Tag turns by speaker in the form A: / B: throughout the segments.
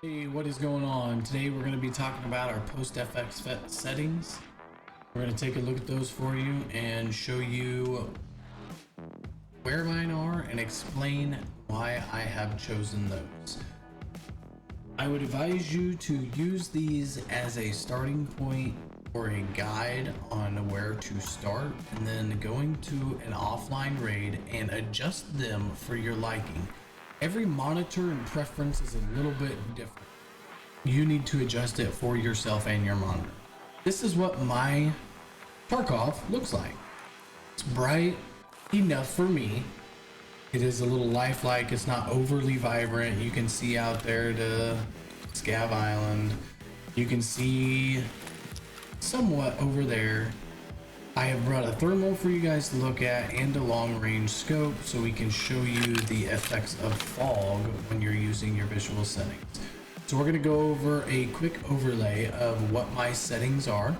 A: Hey, what is going on? Today we're going to be talking about our PostFx settings. We're going to take a look at those for you and show you where mine are and explain why I have chosen those. I would advise you to use these as a starting point or a guide on where to start, and then going to an offline raid and adjust them for your liking. Every monitor and preference is a little bit different. You need to adjust it for yourself and your monitor. This is what my Tarkov looks like. It's bright enough for me. It is a little lifelike. It's not overly vibrant. You can see out there to Scav Island. You can see somewhat over there. I have brought a thermal for you guys to look at and a long range scope so we can show you the effects of fog when you're using your visual settings. So we're going to go over a quick overlay of what my settings are.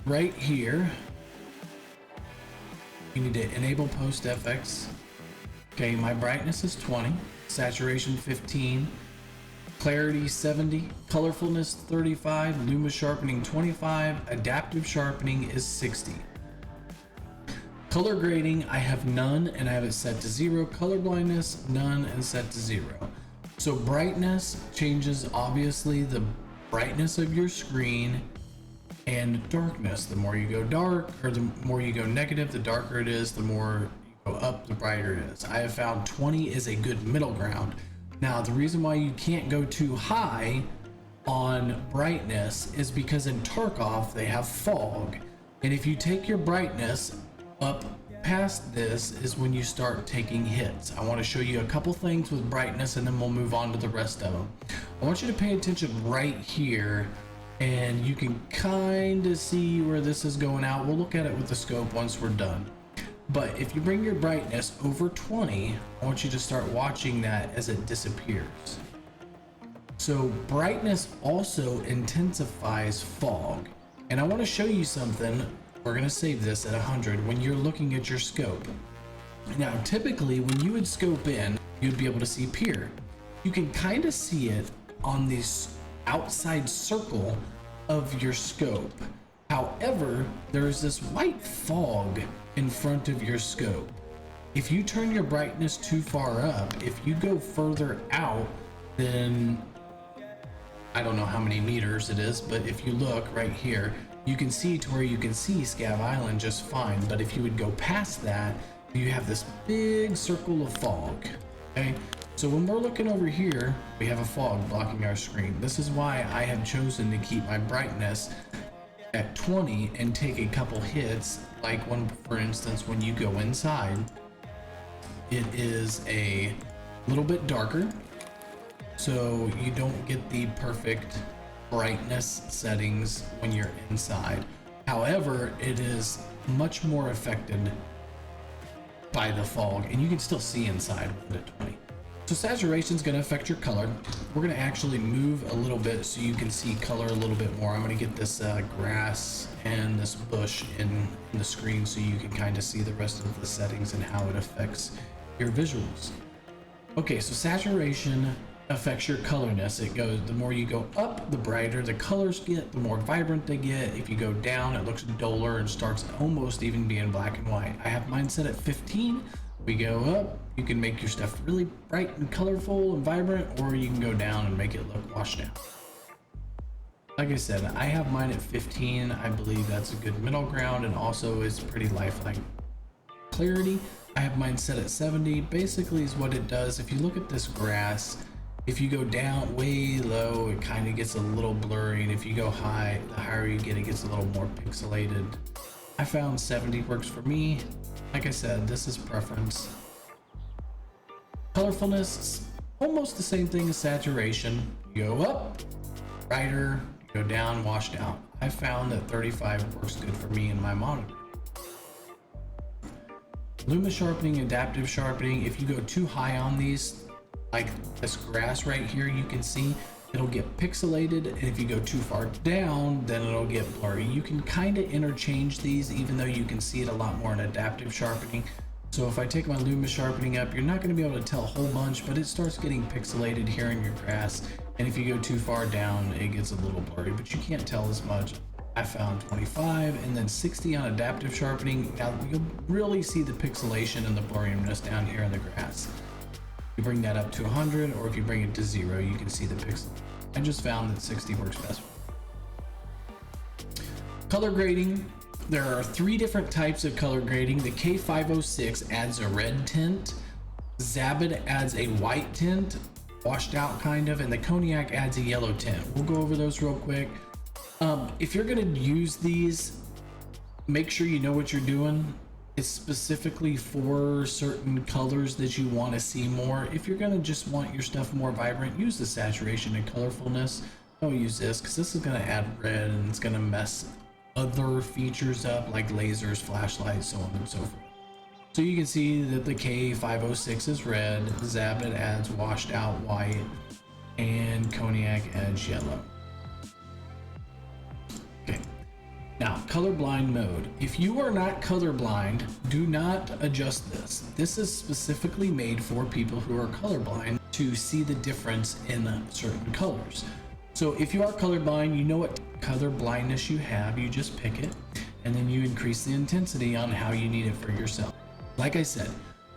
A: Right here, you need to enable PostFx. Okay, my brightness is 20, saturation 15, clarity 70, colorfulness 35, luma sharpening 25, adaptive sharpening is 60. Color grading, I have none and I have it set to 0. Color blindness, none and set to 0. So brightness changes obviously the brightness of your screen, and darkness. The more you go dark, or the more you go negative, the darker it is. The more you go up, the brighter it is. I have found 20 is a good middle ground. Now, the reason why you can't go too high on brightness is because in Tarkov they have fog, and if you take your brightness up past this is when you start taking hits. I want to show you a couple things with brightness and then we'll move on to the rest of them. I want you to pay attention right here, and you can kind of see where this is going out. We'll look at it with the scope once we're done. But if you bring your brightness over 20, I want you to start watching that as it disappears. So brightness also intensifies fog. And I want to show you something. We're going to save this at 100 when you're looking at your scope. Now, typically when you would scope in, you'd be able to see peer. You can kind of see it on this outside circle of your scope. However, there is this white fog in front of your scope. If you turn your brightness too far up, if you go further out, then I don't know how many meters it is, but if you look right here, you can see to where you can see Scav Island just fine. But if you would go past that, you have this big circle of fog. Okay, so when we're looking over here, we have a fog blocking our screen. This is why I have chosen to keep my brightness at 20 and take a couple hits, like one, for instance, when you go inside, it is a little bit darker, so you don't get the perfect brightness settings when you're inside. However, it is much more affected by the fog, and you can still see inside with it at 20. So saturation is going to affect your color. We're going to actually move a little bit so you can see color a little bit more. I'm going to get this grass and this bush in the screen so you can kind of see the rest of the settings and how it affects your visuals. Okay, so saturation affects your colorness. It goes, the more you go up, the brighter the colors get, the more vibrant they get. If you go down, it looks duller and starts almost even being black and white. I have mine set at 15. We go up, you can make your stuff really bright and colorful and vibrant, or you can go down and make it look washed out. Like I said, I have mine at 15. I believe that's a good middle ground, and also is pretty lifelike. Clarity, I have mine set at 70. Basically is what it does. If you look at this grass, if you go down way low, it kind of gets a little blurry, and if you go high, the higher you get, it gets a little more pixelated. I found 70 works for me. Like I said, this is preference. Colorfulness, almost the same thing as saturation. You go up, brighter, you go down, washed out. I found that 35 works good for me in my monitor. Luma sharpening, adaptive sharpening, if you go too high on these, like this grass right here, you can see it'll get pixelated, and if you go too far down, then it'll get blurry. You can kind of interchange these, even though you can see it a lot more in adaptive sharpening. So So if I take my luma sharpening up, you're not going to be able to tell a whole bunch, but it starts getting pixelated here in your grass. And if you go too far down, it gets a little blurry, but you can't tell as much. I found 25 and then 60 on adaptive sharpening. Now you'll really see the pixelation and the blurriness down here in the grass. You bring that up to 100, or if you bring it to 0, you can see the pixel. I just found that 60 works best. Color grading. There are 3 different types of color grading. The K506 adds a red tint, Zabad adds a white tint, washed out kind of, and the Cognac adds a yellow tint. We'll go over those real quick. If you're gonna use these, make sure you know what you're doing. It's specifically for certain colors that you want to see more. If you're gonna just want your stuff more vibrant, use the saturation and colorfulness. Don't use this because this is gonna add red and it's gonna mess other features up like lasers, flashlights, so on and so forth. So you can see that the K506 is red, Zabad adds washed out white, and Cognac adds yellow. Okay, now colorblind mode. If you are not colorblind, do not adjust this. This is specifically made for people who are colorblind to see the difference in certain colors. So if you are colorblind, you know what color blindness you have, you just pick it and then you increase the intensity on how you need it for yourself. Like I said,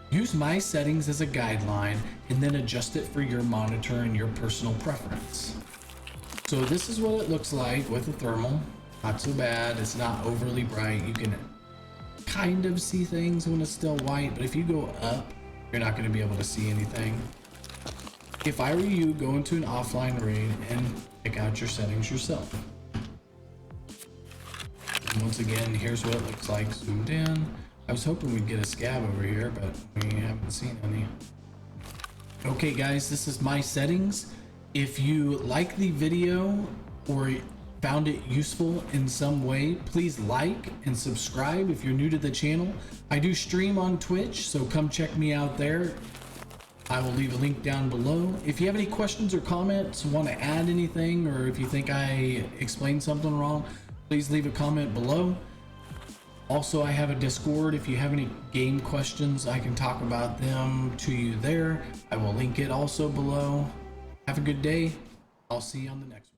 A: use my settings as a guideline and then adjust it for your monitor and your personal preference. So this is what it looks like with a thermal. Not so bad, it's not overly bright. You can kind of see things when it's still white, but if you go up, you're not going to be able to see anything. If I were you, go into an offline raid and pick out your settings yourself. And once again, here's what it looks like zoomed in. I was hoping we'd get a scab over here, but we haven't seen any. Okay guys, this is my settings. If you like the video or found it useful in some way, please like and subscribe if you're new to the channel. I do stream on Twitch, so come check me out there. I will leave a link down below. If you have any questions or comments, want to add anything, or if you think I explained something wrong, please leave a comment below. Also, I have a Discord. If you have any game questions, I can talk about them to you there. I will link it also below. Have a good day. I'll see you on the next one.